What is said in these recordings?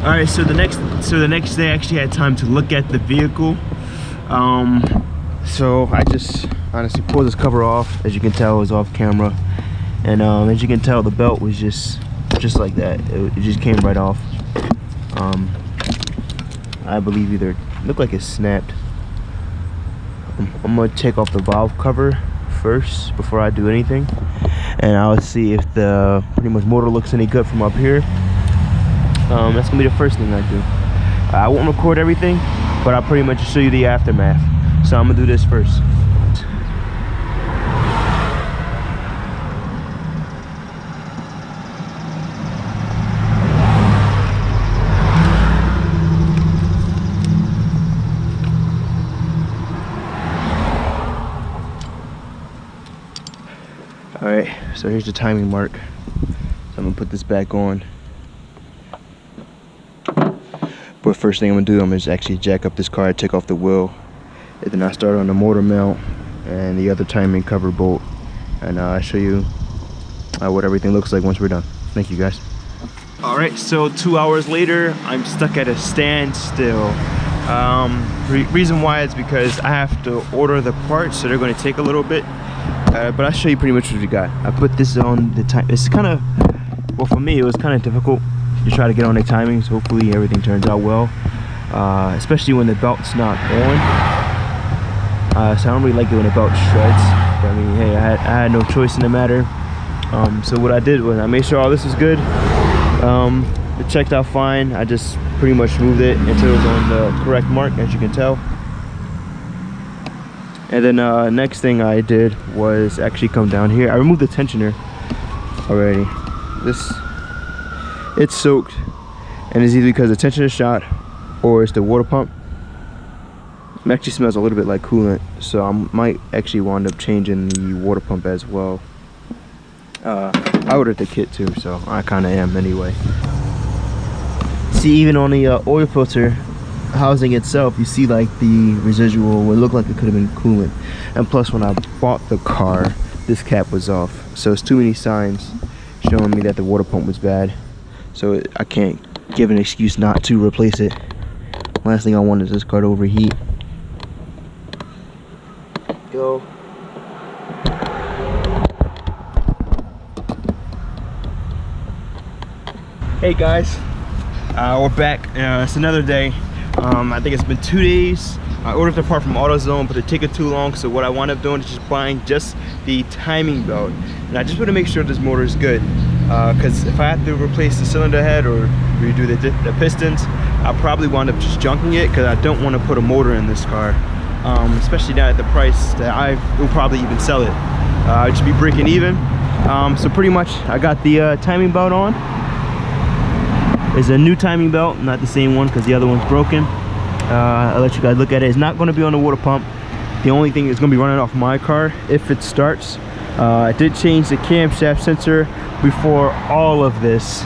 All right, so the next day I actually had time to look at the vehicle. So I just honestly pulled this cover off. As you can tell, it was off camera, and as you can tell, the belt was just like that. It just came right off. I believe either looked like it snapped. I'm gonna take off the valve cover first before I do anything, and I'll see if the pretty much motor looks any good from up here. That's gonna be the first thing I do. I won't record everything, but I'll pretty much show you the aftermath. So I'm gonna do this first. Alright, so here's the timing mark. So I'm gonna put this back on. But first thing I'm gonna do, I'm gonna just actually jack up this car, take off the wheel, and then I start on the motor mount and the other timing cover bolt, and I'll show you what everything looks like once we're done. Thank you guys. Alright, so 2 hours later, I'm stuck at a standstill. Reason why is because I have to order the parts, so they're gonna take a little bit. But I'll show you pretty much what we got. I put this on the time. It's kind of, well, for me it was kind of difficult to try to get on the timings. Hopefully everything turns out well, especially when the belt's not on. So I don't really like it when the belt shreds, but I mean, hey, I had no choice in the matter. So what I did was I made sure all this was good. It checked out fine. I just pretty much moved it until it was on the correct mark, as you can tell. And then next thing I did was actually come down here. I removed the tensioner already. It's soaked, and it's either because the tensioner is shot or it's the water pump. It actually smells a little bit like coolant, so I might actually wind up changing the water pump as well. I ordered the kit too, so I kind of am anyway. See, even on the oil filter housing itself, you see like the residual, what looked like it could have been coolant. And plus, when I bought the car, this cap was off, so it's too many signs showing me that the water pump was bad, so I can't give an excuse not to replace it. Last thing I want is this car to overheat. Go. Hey guys, we're back. It's another day. I think it's been 2 days. I ordered the part from AutoZone, but it took too long, so what I wound up doing is just buying just the timing belt. And I just want to make sure this motor is good, because if I have to replace the cylinder head or redo the pistons, I'll probably wind up just junking it, because I don't want to put a motor in this car, especially now at the price that I will probably even sell it. I'll just be breaking even. So pretty much I got the timing belt on. It's a new timing belt, not the same one because the other one's broken. I'll let you guys look at it. It's not going to be on the water pump. The only thing is going to be running off my car if it starts. I did change the camshaft sensor before all of this,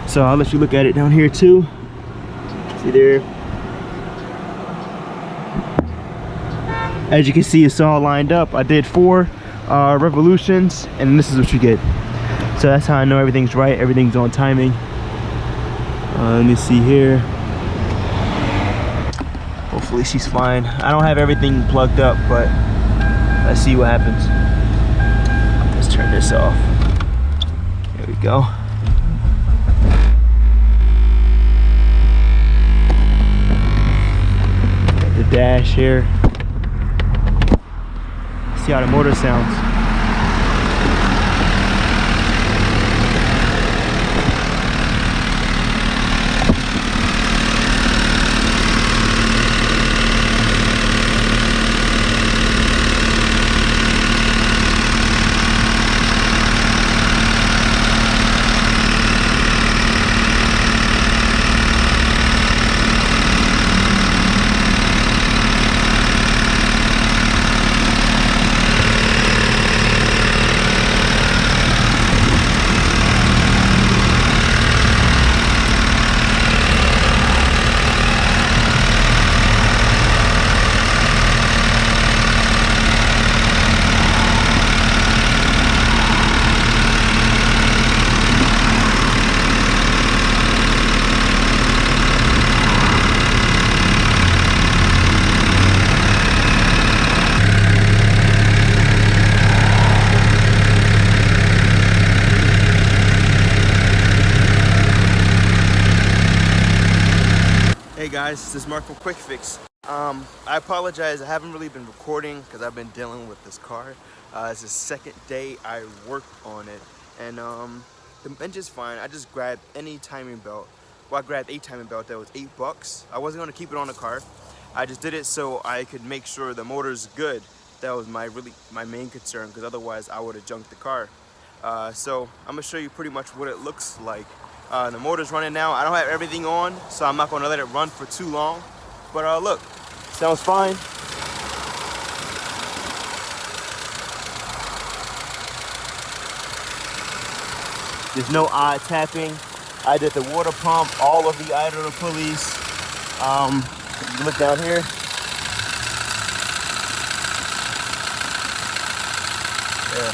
so I'll let you look at it down here too. See there? As you can see, it's all lined up. I did 4 revolutions, and this is what you get. So that's how I know everything's right, everything's on timing. Let me see here. Hopefully she's fine. I don't have everything plugged up, but let's see what happens. Let's turn this off. There we go. Got the dash here. See how the motor sounds. guys, this is Mark from QuickFix. I apologize, I haven't really been recording because I've been dealing with this car. It's the second day I worked on it, and the engine's fine. I just grabbed any timing belt. Well, I grabbed a timing belt that was $8. I wasn't going to keep it on the car. I just did it so I could make sure the motor's good. That was my main concern, because otherwise I would have junked the car. So I'm gonna show you pretty much what it looks like. The motor's running now. I don't have everything on, so I'm not gonna let it run for too long. But look, sounds fine. There's no odd tapping. I did the water pump, all of the idler pulleys. You look down here. Yeah.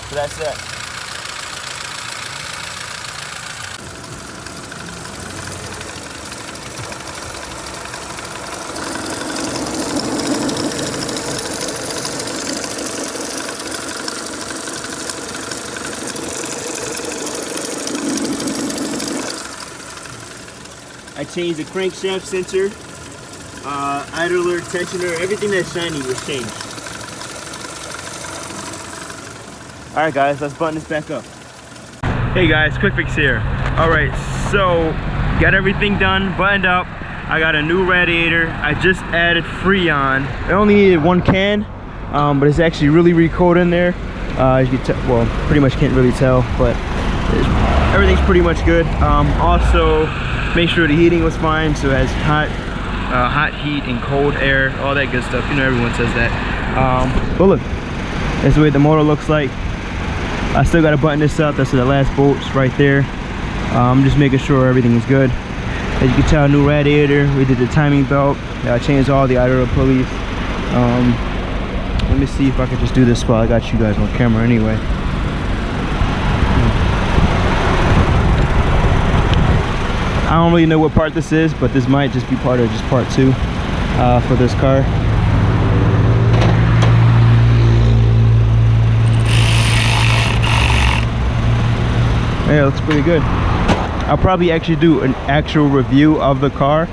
So that's that. I changed the crankshaft sensor, idler, tensioner, everything that's shiny was changed. Alright guys, let's button this back up. Hey guys, QuickFix here. Alright, so got everything done, buttoned up. I got a new radiator. I just added Freon. I only needed 1 can, but it's actually really cold in there. As you can tell, well, pretty much can't really tell, but everything's pretty much good. Also, make sure the heating was fine, so it has hot heat and cold air, all that good stuff. You know, everyone says that. But look, that's the way the motor looks like. I still got to button this up. That's the last bolts right there. I'm just making sure everything is good. As you can tell, new radiator. We did the timing belt. I changed all the idler pulleys. Let me see if I can just do this while I got you guys on camera anyway. I don't really know what part this is, but this might just be part of just part 2 for this car. Yeah, it looks pretty good. I'll probably actually do an actual review of the car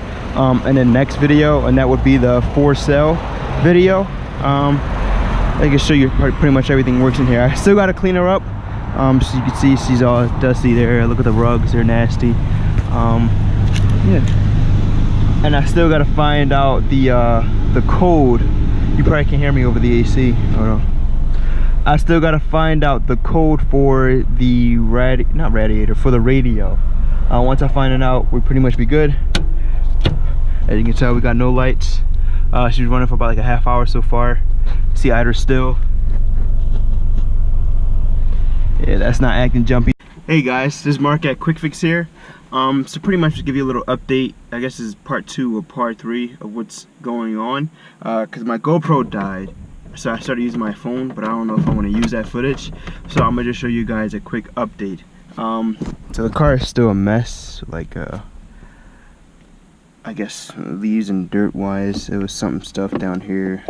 in the next video, and that would be the for sale video. I can show you pretty much everything works in here. I still got to clean her up, so you can see she's all dusty there. Look at the rugs, they're nasty. Yeah, and I still got to find out the code. You probably can't hear me over the AC. Oh no. I still got to find out the code for the for the radio. Once I find it out, we'll pretty much be good. As you can tell, we got no lights. She's running for about like a half hour so far. See idler still. Yeah, that's not acting jumpy. Hey guys, this is Mark at QuickFix here. So pretty much to give you a little update. I guess this is part 2 or part 3 of what's going on. Cause my GoPro died. So I started using my phone, but I don't know if I want to use that footage. So I'm gonna just show you guys a quick update. So the car is still a mess, like I guess leaves and dirt wise. There was some stuff down here.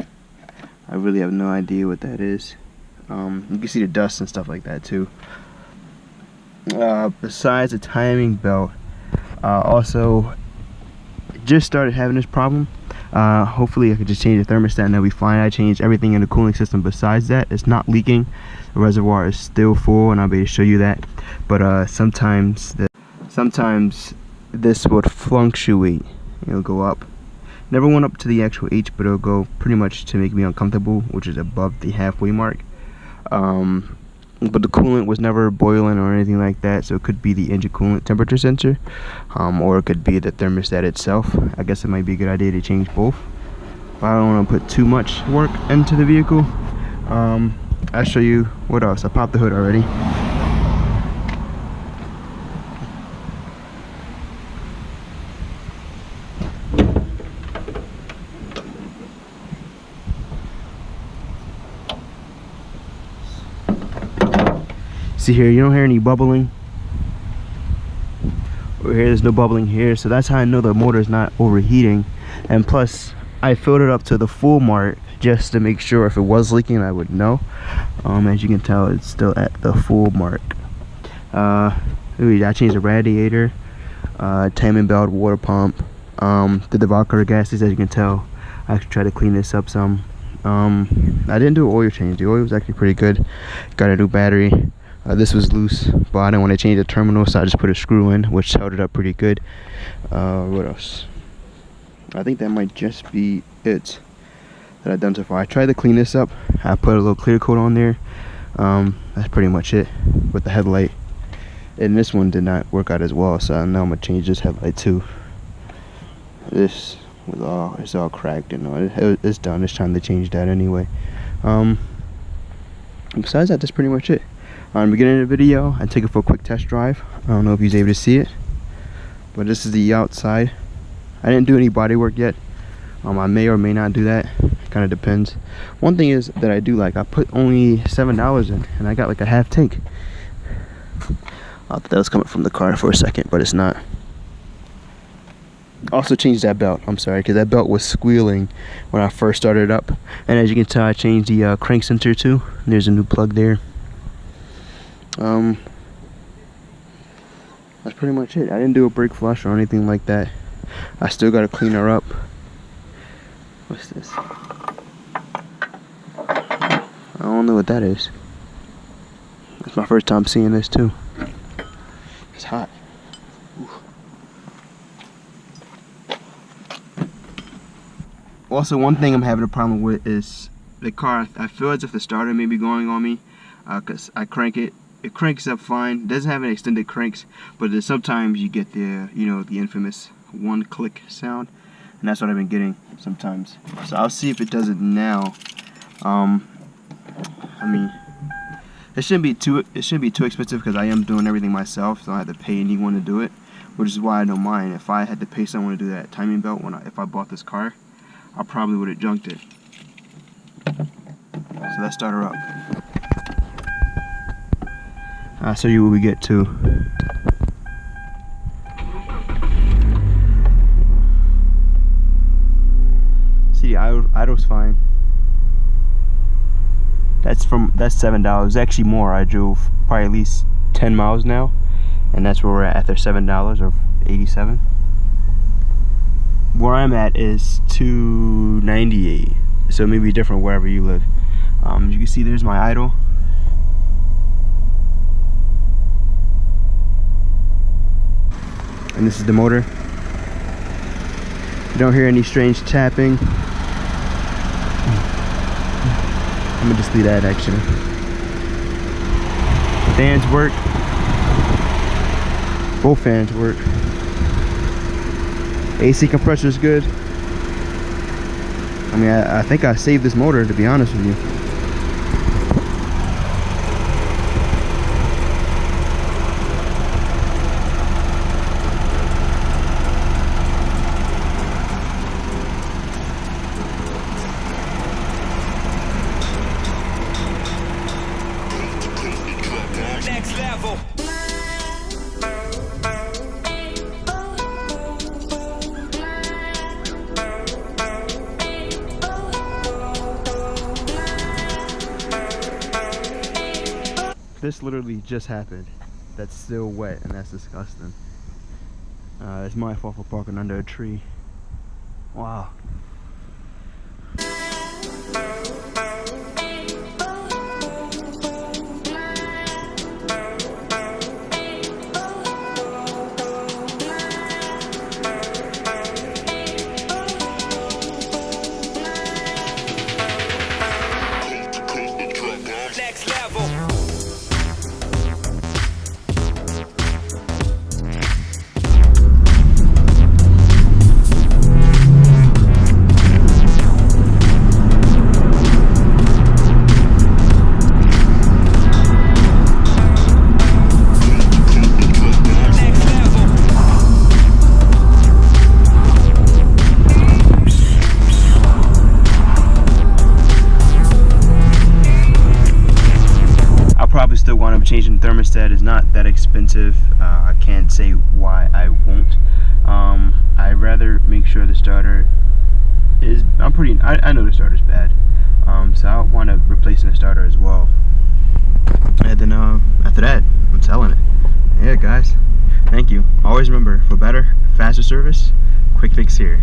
I really have no idea what that is. You can see the dust and stuff like that too. Besides the timing belt, also just started having this problem. Hopefully I could just change the thermostat and that'll be fine. I changed everything in the cooling system besides that. It's not leaking. The reservoir is still full, and I'll be able to show you that. But sometimes this would fluctuate. It'll go up. Never went up to the actual H, but it'll go pretty much to make me uncomfortable, which is above the halfway mark. But the coolant was never boiling or anything like that, so it could be the engine coolant temperature sensor, or it could be the thermostat itself. I guess it might be a good idea to change both. But I don't want to put too much work into the vehicle. I'll show you what else. I popped the hood already. See here, you don't hear any bubbling. Over here, there's no bubbling here, so that's how I know the motor is not overheating. And plus, I filled it up to the full mark just to make sure if it was leaking, I would know. As you can tell, it's still at the full mark. I changed the radiator. timing belt, water pump, the evaporator gaskets. As you can tell, I actually tried to clean this up some. I didn't do an oil change. The oil was actually pretty good. Got a new battery. This was loose, but I didn't want to change the terminal, so I just put a screw in, which held it up pretty good. What else? I think that might just be it that I've done so far. I tried to clean this up. I put a little clear coat on there. That's pretty much it with the headlight. And this one did not work out as well, so now I'm gonna change this headlight too. This was it's all cracked, you know. It's done. It's time to change that anyway. Besides that, that's pretty much it. On the beginning of the video, I took it for a quick test drive. I don't know if you're able to see it, but this is the outside. I didn't do any body work yet. I may or may not do that. It kind of depends. One thing is that I do like, I put only $7 in, and I got like a half tank. I thought that was coming from the car for a second, but it's not. Also changed that belt. I'm sorry, because that belt was squealing when I first started it up. And as you can tell, I changed the crank sensor too. There's a new plug there. That's pretty much it. I didn't do a brake flush or anything like that. I still got to clean her up. What's this? I don't know what that is. It's my first time seeing this too. It's hot. Oof. Also, one thing I'm having a problem with is the car. I feel as if the starter may be going on me, because I crank it. It cranks up fine. It doesn't have any extended cranks, but sometimes you get the, you know, the infamous one click sound, and that's what I've been getting sometimes. So I'll see if it does it now. I mean, it shouldn't be too expensive because I am doing everything myself, so I don't have to pay anyone to do it, which is why I don't mind. If I had to pay someone to do that timing belt if I bought this car, I probably would have junked it. So let's start her up. I'll show you what we get to. See, the idle's fine. That's $7. Actually more. I drove probably at least 10 miles now, and that's where we're at after $7 or 87. Where I'm at is $2.98, so it may be different wherever you live. As you can see, there's my idle. And this is the motor. You don't hear any strange tapping. I'm gonna just leave that actually. The fans work. Both fans work. AC compressor is good. I mean, I think I saved this motor, to be honest with you. Next level. This literally just happened. That's still wet, and that's disgusting. It's my fault for parking under a tree. Wow. Next level. Still wind up changing the thermostat. Is not that expensive. I can't say why I won't. I'd rather make sure the starter is, I know the starter's bad, so I'll wind up replacing the starter as well. And then after that, I'm selling it. Yeah guys, Thank you. Always remember, for better, faster service, QuickFix here.